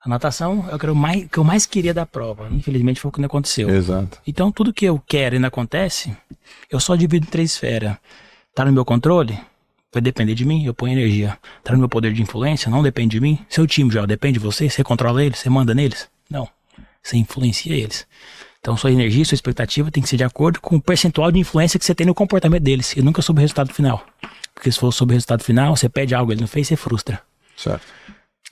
A natação é o que eu mais queria da prova. Infelizmente foi o que não aconteceu. Exato. Então tudo que eu quero e não acontece, eu só divido em 3 esferas. Tá no meu controle? Vai depender de mim, eu ponho energia. Tá no meu poder de influência? Não depende de mim. Seu time já depende de você? Você controla eles? Você manda neles? Não. Você influencia eles. Então sua energia, sua expectativa tem que ser de acordo com o percentual de influência que você tem no comportamento deles. E nunca sobre o resultado final. Porque se for sobre o resultado final, você pede algo, ele não fez, você frustra. Certo.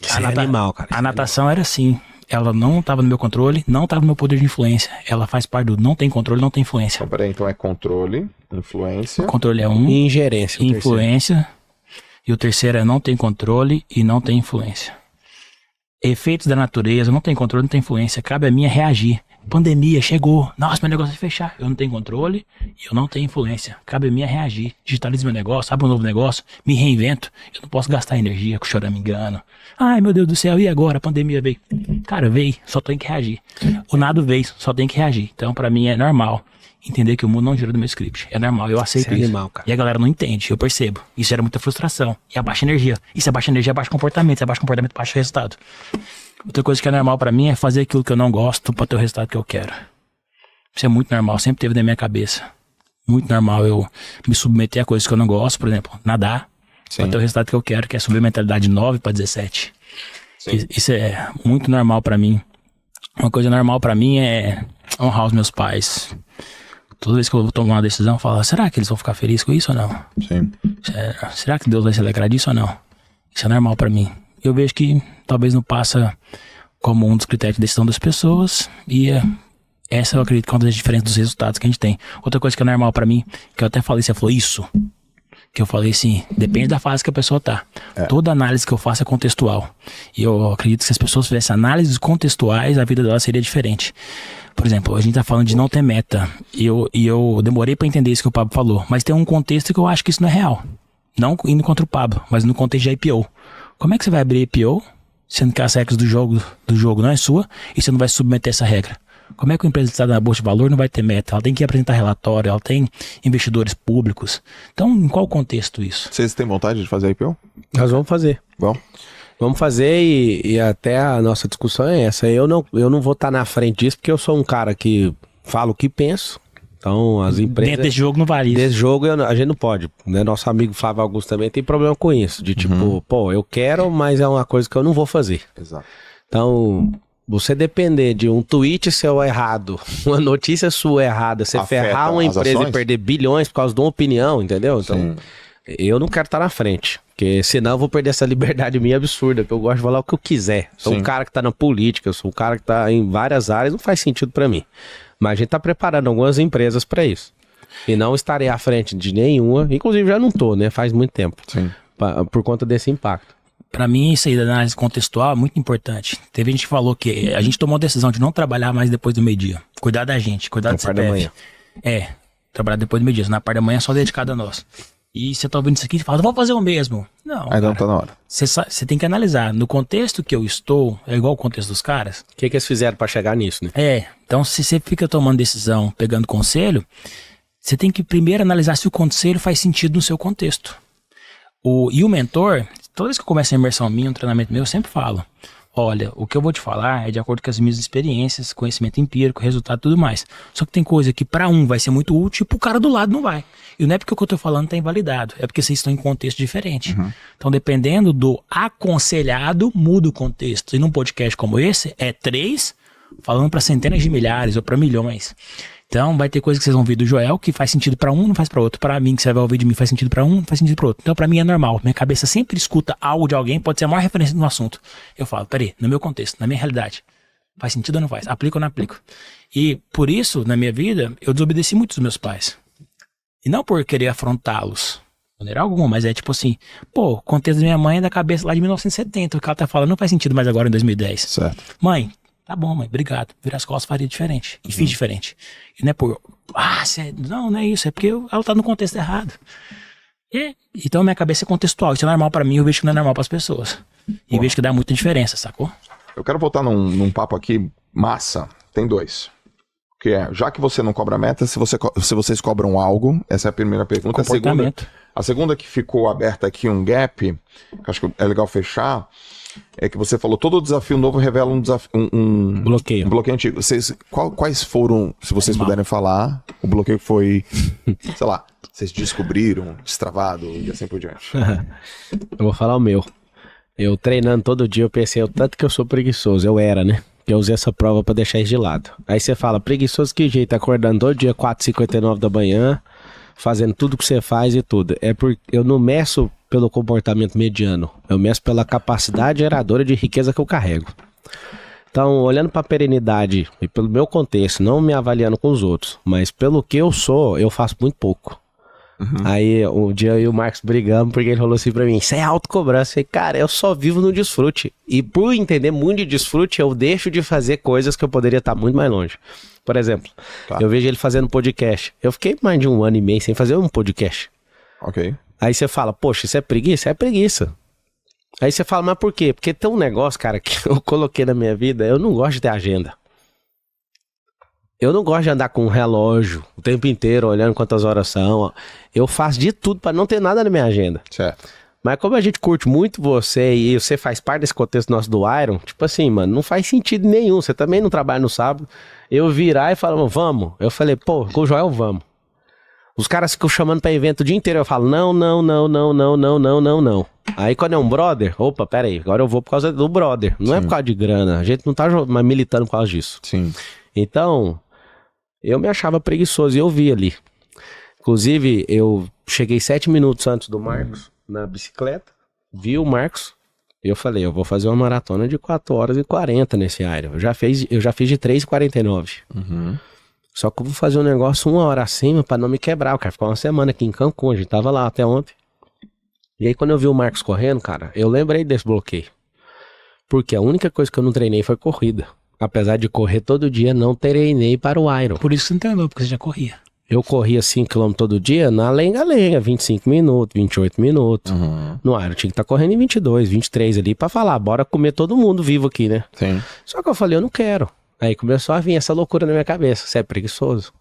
Isso é animal, cara. A natação era assim. Ela não estava no meu controle, não estava no meu poder de influência. Ela faz parte do não tem controle, não tem influência. Então, peraí, então é controle, influência. O controle é um. E ingerência. Influência. E o terceiro é não tem controle e não tem influência. Efeitos da natureza, não tem controle, não tem influência. Cabe a mim reagir. Pandemia chegou. Nossa, meu negócio vai fechar. Eu não tenho controle e eu não tenho influência. Cabe a mim reagir. Digitalizo meu negócio, abro um novo negócio, me reinvento. Eu não posso gastar energia com choramingando. Ai, meu Deus do céu, e agora? A pandemia veio. Cara, veio, só tem que reagir. O nada veio, só tem que reagir. Então, pra mim, é normal entender que o mundo não gira do meu script. É normal, eu aceito isso. Animal, cara. E a galera não entende, eu percebo. Isso era muita frustração. E a baixa energia. Isso é baixa energia, baixa comportamento. Isso é baixa comportamento, baixo resultado. Outra coisa que é normal pra mim é fazer aquilo que eu não gosto pra ter o resultado que eu quero. Isso é muito normal, sempre teve na minha cabeça. Muito normal eu me submeter a coisas que eu não gosto, por exemplo, nadar, pra ter o resultado que eu quero, que é subir a mentalidade de 9 pra 17. Isso é muito normal pra mim. Uma coisa normal pra mim é honrar os meus pais. Toda vez que eu vou tomar uma decisão, eu falo, será que eles vão ficar felizes com isso ou não? Sim. Será que Deus vai se alegrar disso ou não? Isso é normal pra mim. Eu vejo que talvez não passa como um dos critérios de decisão das pessoas e essa eu acredito que é uma das diferenças dos resultados que a gente tem. Outra coisa que é normal pra mim, que eu até falei, você falou isso, que eu falei assim, depende da fase que a pessoa tá. Toda análise que eu faço é contextual. E eu acredito que se as pessoas fizessem análises contextuais, a vida delas seria diferente. Por exemplo, a gente tá falando de não ter meta. E eu demorei pra entender isso que o Pablo falou. Mas tem um contexto que eu acho que isso não é real. Não indo contra o Pablo, mas no contexto de IPO. Como é que você vai abrir IPO, sendo que as regras do jogo não é sua, e você não vai submeter essa regra? Como é que uma empresa que está na bolsa de valor não vai ter meta? Ela tem que apresentar relatório, ela tem investidores públicos. Então, em qual contexto isso? Vocês têm vontade de fazer IPO? Nós vamos fazer. Bom. Vamos fazer e até a nossa discussão é essa. Eu não vou estar na frente disso, porque eu sou um cara que falo o que penso. Então, as empresas... Dentro desse jogo não vale isso. Desse jogo a gente não pode. Né? Nosso amigo Flávio Augusto também tem problema com isso. De tipo, pô, eu quero, mas é uma coisa que eu não vou fazer. Exato. Então, você depender de um tweet seu errado, uma notícia sua errada, você Afeta ferrar uma as empresa ações? E perder bilhões por causa de uma opinião, entendeu? Então, eu não quero estar na frente. Porque senão eu vou perder essa liberdade minha absurda, que eu gosto de falar o que eu quiser. Sou um cara que tá na política, eu sou um cara que tá em várias áreas, não faz sentido pra mim. Mas a gente tá preparando algumas empresas pra isso. E não estarei à frente de nenhuma, inclusive já não tô, né? Faz muito tempo. Sim. Por conta desse impacto. Pra mim, isso aí da análise contextual é muito importante. Teve gente que falou que a gente tomou a decisão de não trabalhar mais depois do meio-dia. Cuidar da gente, cuidar do parte da manhã. Trabalhar depois do meio-dia. Na parte da manhã é só dedicado a nós. E você tá ouvindo isso aqui e fala, vou fazer o mesmo. Não, Ainda não tá na hora. Você tem que analisar. No contexto que eu estou, é igual o contexto dos caras. O que eles fizeram pra chegar nisso, né? Então se você fica tomando decisão, pegando conselho, você tem que primeiro analisar se o conselho faz sentido no seu contexto. E o mentor, toda vez que eu começo a imersão minha, um treinamento meu, eu sempre falo, olha, o que eu vou te falar é de acordo com as minhas experiências, conhecimento empírico, resultado e tudo mais. Só que tem coisa que pra um vai ser muito útil e pro cara do lado não vai. E não é porque o que eu tô falando tá invalidado, é porque vocês estão em contexto diferente. Então, dependendo do aconselhado, muda o contexto. E num podcast como esse, é 3 falando pra centenas de milhares ou pra milhões. Então, vai ter coisa que vocês vão ouvir do Joel que faz sentido pra um, não faz pra outro. Pra mim, que você vai ouvir de mim, faz sentido pra um, não faz sentido pra outro. Então, pra mim é normal. Minha cabeça sempre escuta algo de alguém, pode ser a maior referência no assunto. Eu falo, peraí, no meu contexto, na minha realidade, faz sentido ou não faz? Aplico ou não aplico? E, por isso, na minha vida, eu desobedeci muito dos meus pais. E não por querer afrontá-los, de maneira alguma, mas é tipo assim, pô, o contexto da minha mãe é da cabeça lá de 1970, o que ela tá falando não faz sentido mais agora em 2010. Certo. Mãe, tá bom, mãe, obrigado. Virar as costas faria diferente. E fiz diferente. E não é por, não é isso, é porque ela tá no contexto errado. Então minha cabeça é contextual, isso é normal pra mim, eu vejo que não é normal pras pessoas. E vejo que dá muita diferença, sacou? Eu quero voltar num papo aqui massa, tem 2. Que é, já que você não cobra meta, se vocês cobram algo, essa é a primeira pergunta. Comportamento. A segunda que ficou aberta aqui, um gap, que acho que é legal fechar, é que você falou, todo desafio novo revela um desafio, um bloqueio. Um bloqueio antigo. Quais foram, se vocês puderem falar, o bloqueio que foi, sei lá, vocês descobriram, destravado e assim por diante? Eu vou falar o meu. Eu treinando todo dia, eu pensei o tanto que eu sou preguiçoso. Eu era, né? Eu usei essa prova pra deixar isso de lado. Aí você fala, preguiçoso que jeito? Acordando todo dia 4h59 da manhã, fazendo tudo que você faz e tudo. É porque eu não meço pelo comportamento mediano. Eu meço pela capacidade geradora de riqueza que eu carrego. Então, olhando pra perenidade e pelo meu contexto, não me avaliando com os outros, mas pelo que eu sou, eu faço muito pouco. Aí um dia eu e o Marcos brigamos porque ele falou assim pra mim, isso é autocobrança. Eu falei, cara, eu só vivo no desfrute. E por entender muito de desfrute, eu deixo de fazer coisas que eu poderia estar muito mais longe. Por exemplo, eu vejo ele fazendo podcast. Eu fiquei mais de 1 ano e meio sem fazer um podcast. Ok. Aí você fala, poxa, isso é preguiça? É preguiça. Aí você fala, mas por quê? Porque tem um negócio, cara, que eu coloquei na minha vida, eu não gosto de ter agenda. Eu não gosto de andar com um relógio o tempo inteiro, olhando quantas horas são. Eu faço de tudo pra não ter nada na minha agenda. Certo. Mas como a gente curte muito você e você faz parte desse contexto nosso do Iron, tipo assim, mano, não faz sentido nenhum. Você também não trabalha no sábado. Eu virar e falar, vamos. Eu falei, pô, com o Joel, vamos. Os caras ficam chamando pra evento o dia inteiro. Eu falo, não. Aí quando é um brother, opa, pera aí, agora eu vou por causa do brother. Não é por causa de grana. A gente não tá mais militando por causa disso. Sim. Então, eu me achava preguiçoso e eu vi ali. Inclusive, eu cheguei 7 minutos antes do Marcos na bicicleta, vi o Marcos e eu falei, eu vou fazer uma maratona de 4h40 nesse Iron. Eu já fiz de 3h49. Só que eu vou fazer um negócio 1 hora acima pra não me quebrar. Eu quero ficar uma semana aqui em Cancún, a gente tava lá até ontem. E aí quando eu vi o Marcos correndo, cara, eu lembrei desse bloqueio. Porque a única coisa que eu não treinei foi corrida. Apesar de correr todo dia, não treinei para o Iron. Por isso que você não treinou, porque você já corria. Eu corria 5km todo dia na lenga-lenga, 25 minutos, 28 minutos. No Iron tinha que estar correndo em 22, 23 ali pra falar, bora comer todo mundo vivo aqui, né? Sim. Só que eu falei, eu não quero. Aí começou a vir essa loucura na minha cabeça. Você é preguiçoso.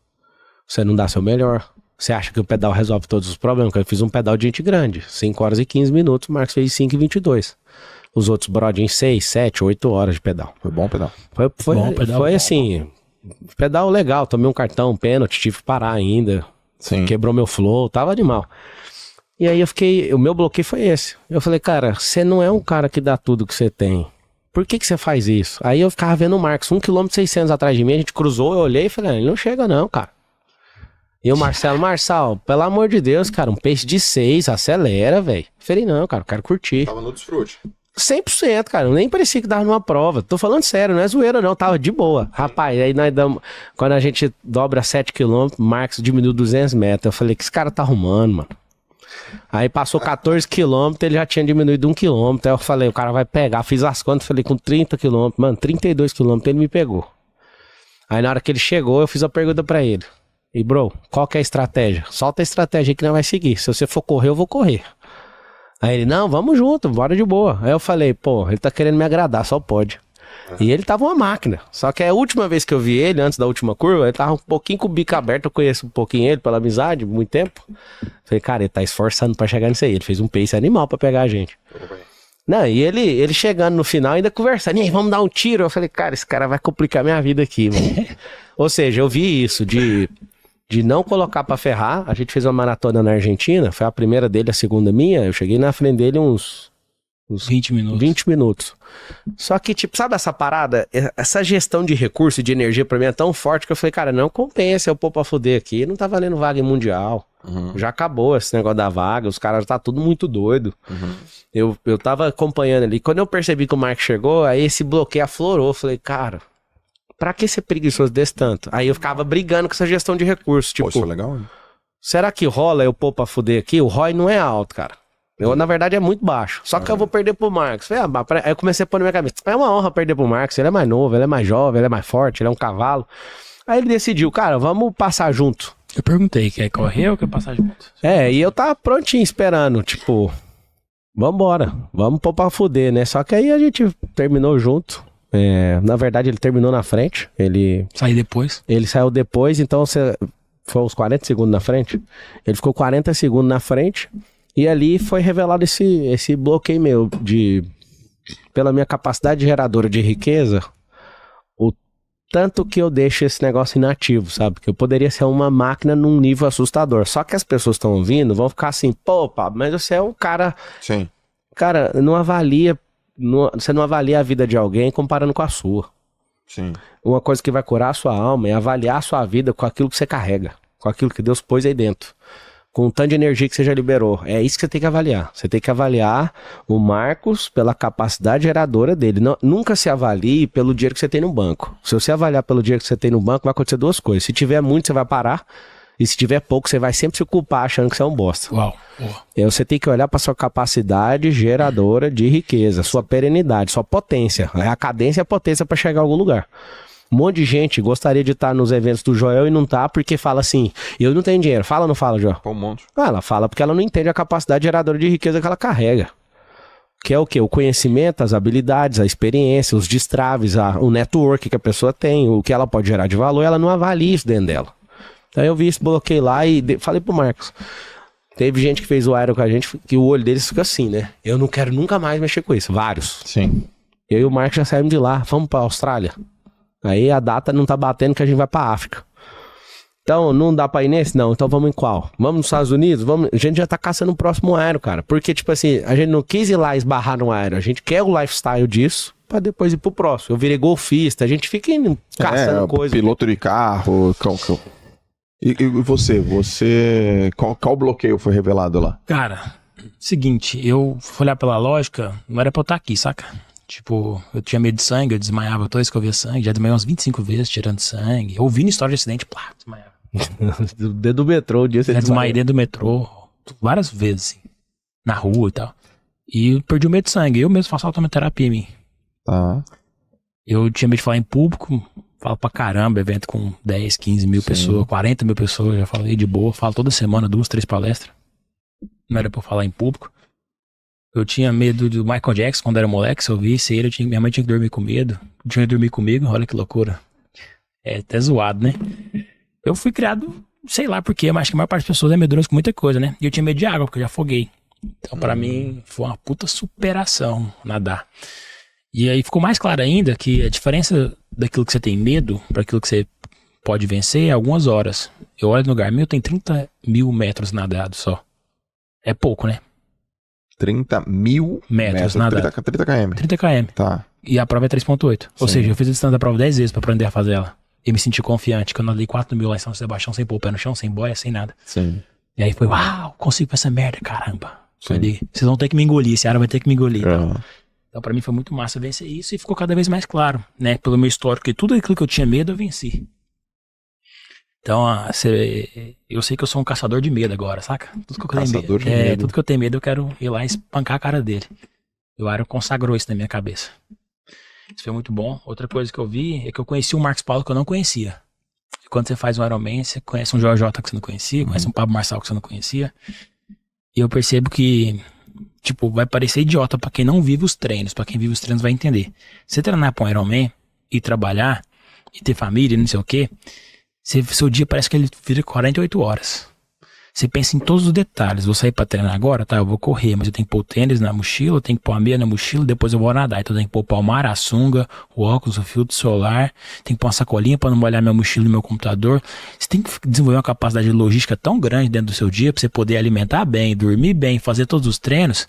Você não dá seu melhor. Você acha que o pedal resolve todos os problemas? Eu fiz um pedal de gente grande. 5 horas e 15 minutos, o Marcos fez 5h22. Os outros brother em 6, 7, 8 horas de pedal. Foi bom o pedal. Foi assim, pedal legal. Tomei um cartão, pênalti, tive que parar ainda. Sim. Quebrou meu flow, tava animal. E aí o meu bloqueio foi esse. Eu falei, cara, você não é um cara que dá tudo que você tem. Por que você faz isso? Aí eu ficava vendo o Marcos, 1,6 km atrás de mim, a gente cruzou, eu olhei e falei, ele não chega não, cara. E o Marcelo, pelo amor de Deus, cara, um pace de 6, acelera, velho. Falei, não, cara, eu quero curtir. Tava no desfrute. 100%, cara, eu nem parecia que dava numa prova. Tô falando sério, não é zoeira não, tava de boa. Rapaz, aí nós damos, quando a gente dobra 7 km, o Marcos diminuiu 200 metros. Eu falei, que esse cara tá arrumando, mano? Aí passou 14 km, ele já tinha diminuído 1 km. Aí eu falei, o cara vai pegar. Fiz as contas, falei, com 30 km, mano, 32 km ele me pegou. Aí na hora que ele chegou, eu fiz a pergunta pra ele. E bro, qual que é a estratégia? Solta a estratégia aí que nós vai seguir. Se você for correr, eu vou correr. Aí ele, não, vamos junto, bora de boa. Aí eu falei, pô, ele tá querendo me agradar, só pode. E ele tava uma máquina. Só que a última vez que eu vi ele, antes da última curva, ele tava um pouquinho com o bico aberto. Eu conheço um pouquinho ele pela amizade, muito tempo. Falei, cara, ele tá esforçando pra chegar nisso aí. Ele fez um pace animal pra pegar a gente. Não, e ele chegando no final, ainda conversando. E aí, vamos dar um tiro? Eu falei, cara, esse cara vai complicar minha vida aqui, mano. Ou seja, eu vi isso de não colocar pra ferrar. A gente fez uma maratona na Argentina. Foi a primeira dele, a segunda minha. Eu cheguei na frente dele uns 20 minutos. 20 minutos. Só que, tipo, sabe essa parada? Essa gestão de recurso e de energia pra mim é tão forte que eu falei, cara, não compensa eu pôr pra fuder aqui. Não tá valendo vaga em mundial. Já acabou esse negócio da vaga. Os caras tá tudo muito doido. Eu tava acompanhando ali. Quando eu percebi que o Marcos chegou, aí esse bloqueio aflorou. Eu falei, cara, pra que ser preguiçoso desse tanto? Aí eu ficava brigando com essa gestão de recursos. Tipo, pô, isso é legal, hein? Será que rola eu pôr pra fuder aqui? O ROI não é alto, cara. Na verdade, é muito baixo. Só que eu vou perder pro Marcos. Falei, aí eu comecei a pôr na minha cabeça. É uma honra perder pro Marcos. Ele é mais novo, ele é mais jovem, ele é mais forte, ele é um cavalo. Aí ele decidiu, cara, vamos passar junto. Eu perguntei, quer correr ou quer passar junto? E eu tava prontinho esperando, tipo, vambora, vamos pôr pra fuder, né? Só que aí a gente terminou junto. Na verdade, ele terminou na frente. Ele saiu depois, então foi uns 40 segundos na frente. Ele ficou 40 segundos na frente. E ali foi revelado esse bloqueio meu de pela minha capacidade geradora de riqueza, o tanto que eu deixo esse negócio inativo, sabe? Que eu poderia ser uma máquina num nível assustador. Só que as pessoas estão ouvindo, vão ficar assim, pô, Pablo, mas você é um cara... Sim. Cara, você não avalia a vida de alguém comparando com a sua. Sim. Uma coisa que vai curar a sua alma é avaliar a sua vida com aquilo que você carrega, com aquilo que Deus pôs aí dentro, com o tanto de energia que você já liberou. É isso que você tem que avaliar. Você tem que avaliar o Marcos pela capacidade geradora dele. Nunca se avalie pelo dinheiro que você tem no banco. Se você avaliar pelo dinheiro que você tem no banco, vai acontecer duas coisas. Se tiver muito, você vai parar. E se tiver pouco, você vai sempre se culpar achando que você é um bosta. Uau. Você tem que olhar para sua capacidade geradora de riqueza, sua perenidade, sua potência. A cadência e a potência para chegar a algum lugar. Um monte de gente gostaria de estar nos eventos do Joel e não tá porque fala assim, eu não tenho dinheiro. Fala ou não fala, Joel? Um monte. Ela fala porque ela não entende a capacidade geradora de riqueza que ela carrega. Que é o quê? O conhecimento, as habilidades, a experiência, os destraves, o network que a pessoa tem, o que ela pode gerar de valor, ela não avalia isso dentro dela. Então eu vi isso, bloqueei lá e falei pro Marcos. Teve gente que fez o Iron com a gente, que o olho deles fica assim, né? Eu não quero nunca mais mexer com isso. Vários. Sim. Eu e o Marcos já saímos de lá, vamos pra Austrália. Aí a data não tá batendo que a gente vai pra África. Então, não dá pra ir nesse? Não. Então vamos em qual? Vamos nos Estados Unidos? Vamos... A gente já tá caçando o próximo aero, cara. Porque, tipo assim, a gente não quis ir lá esbarrar no aero. A gente quer o lifestyle disso pra depois ir pro próximo. Eu virei golfista. A gente fica indo caçando coisa. Piloto de carro. E você... Qual bloqueio foi revelado lá? Cara, seguinte, eu fui olhar pela lógica, não era pra eu estar aqui, saca? Tipo, eu tinha medo de sangue, eu desmaiava toda vez que eu via sangue, já desmaiei umas 25 vezes tirando sangue, ouvindo história de acidente, plá, desmaiava. Dentro do metrô, um dia você desmaiei dentro do metrô, várias vezes, assim, na rua e tal. E eu perdi o medo de sangue, eu mesmo faço autoterapia em mim. Tá. Eu tinha medo de falar em público, falo pra caramba, evento com 10, 15 mil pessoas, 40 mil pessoas, já falei de boa, falo toda semana, 2, 3 palestras. Não era pra eu falar em público. Eu tinha medo do Michael Jackson quando era moleque, se eu visse ele, minha mãe tinha que dormir com medo. Tinha que dormir comigo, olha que loucura. É até zoado, né? Eu fui criado, sei lá porquê, mas acho que a maior parte das pessoas é medrosa com muita coisa, né? E eu tinha medo de água, porque eu já afoguei. Então pra mim foi uma puta superação nadar. E aí ficou mais claro ainda que a diferença daquilo que você tem medo para aquilo que você pode vencer é algumas horas. Eu olho no Garmin, eu tenho 30 mil metros nadados só. É pouco, né? 30 mil metros nadados. 30 km. 30 km. Tá. E a prova é 3.8. Ou seja, eu fiz a distância da prova 10 vezes pra aprender a fazer ela. E me senti confiante, que eu nadei 4 mil lá em São Sebastião, sem pôr o pé no chão, sem boia, sem nada. Sim. E aí foi, uau, consigo fazer essa merda, caramba. Falei, vocês vão ter que me engolir, esse área vai ter que me engolir. Então pra mim foi muito massa vencer isso e ficou cada vez mais claro, né? Pelo meu histórico, que tudo aquilo que eu tinha medo eu venci. Então, eu sei que eu sou um caçador de medo agora, saca? Tudo que eu tenho medo. Tudo que eu tenho medo eu quero ir lá e espancar a cara dele. O Iron consagrou isso na minha cabeça. Isso foi muito bom. Outra coisa que eu vi é que eu conheci um Marcos Paulo que eu não conhecia. E quando você faz um Ironman, você conhece um Joel J que você não conhecia, conhece um Pablo Marçal que você não conhecia. E eu percebo que, tipo, vai parecer idiota pra quem não vive os treinos. Pra quem vive os treinos vai entender. Você treinar pra um Ironman e trabalhar e ter família e não sei o quê, seu dia parece que ele vira 48 horas. Você pensa em todos os detalhes. Vou sair pra treinar agora? Tá, eu vou correr, mas eu tenho que pôr o tênis na mochila, eu tenho que pôr a meia na mochila, depois eu vou nadar. Então eu tenho que pôr o palmar, a sunga, o óculos, o filtro solar, tem que pôr uma sacolinha pra não molhar minha mochila e meu computador. Você tem que desenvolver uma capacidade de logística tão grande dentro do seu dia pra você poder alimentar bem, dormir bem, fazer todos os treinos.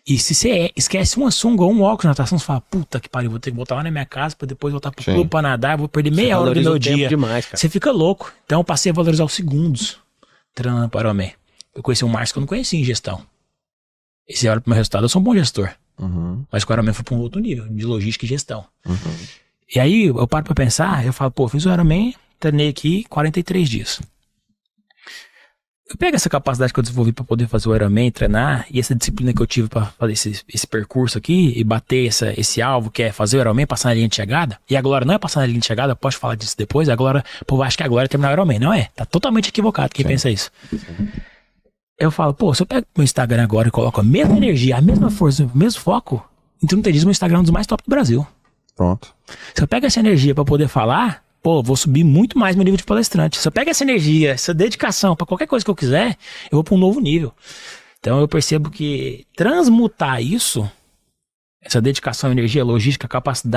E se você esquece uma sunga ou um óculos na natação, você fala, puta que pariu, vou ter que voltar lá na minha casa pra depois voltar pro clube pra nadar, vou perder meia hora do meu dia. Demais, cara. Você fica louco. Então eu passei a valorizar os segundos treinando para o Ironman. Eu conheci um Márcio que eu não conhecia em gestão. Esse olha pro meu resultado, eu sou um bom gestor. Mas o Ironman foi pra um outro nível, de logística e gestão. E aí eu paro pra pensar, eu falo, pô, fiz o Ironman, treinei aqui 43 dias. Eu pego essa capacidade que eu desenvolvi para poder fazer o Ironman, treinar, e essa disciplina que eu tive para fazer esse percurso aqui e bater esse alvo que é fazer o Ironman, passar na linha de chegada. E a Glória não é passar na linha de chegada, eu posso falar disso depois. A Glória, pô, acho que a Glória é terminar o Ironman. Não é, tá totalmente equivocado quem pensa isso. Eu falo, pô, se eu pego meu Instagram agora e coloco a mesma energia, a mesma força, o mesmo foco, em 30 dias meu Instagram é um dos mais top do Brasil. Pronto. Se eu pego essa energia para poder falar, pô, vou subir muito mais meu nível de palestrante. Se eu pego essa energia, essa dedicação pra qualquer coisa que eu quiser, eu vou pra um novo nível. Então eu percebo que transmutar isso essa dedicação, energia, logística, capacidade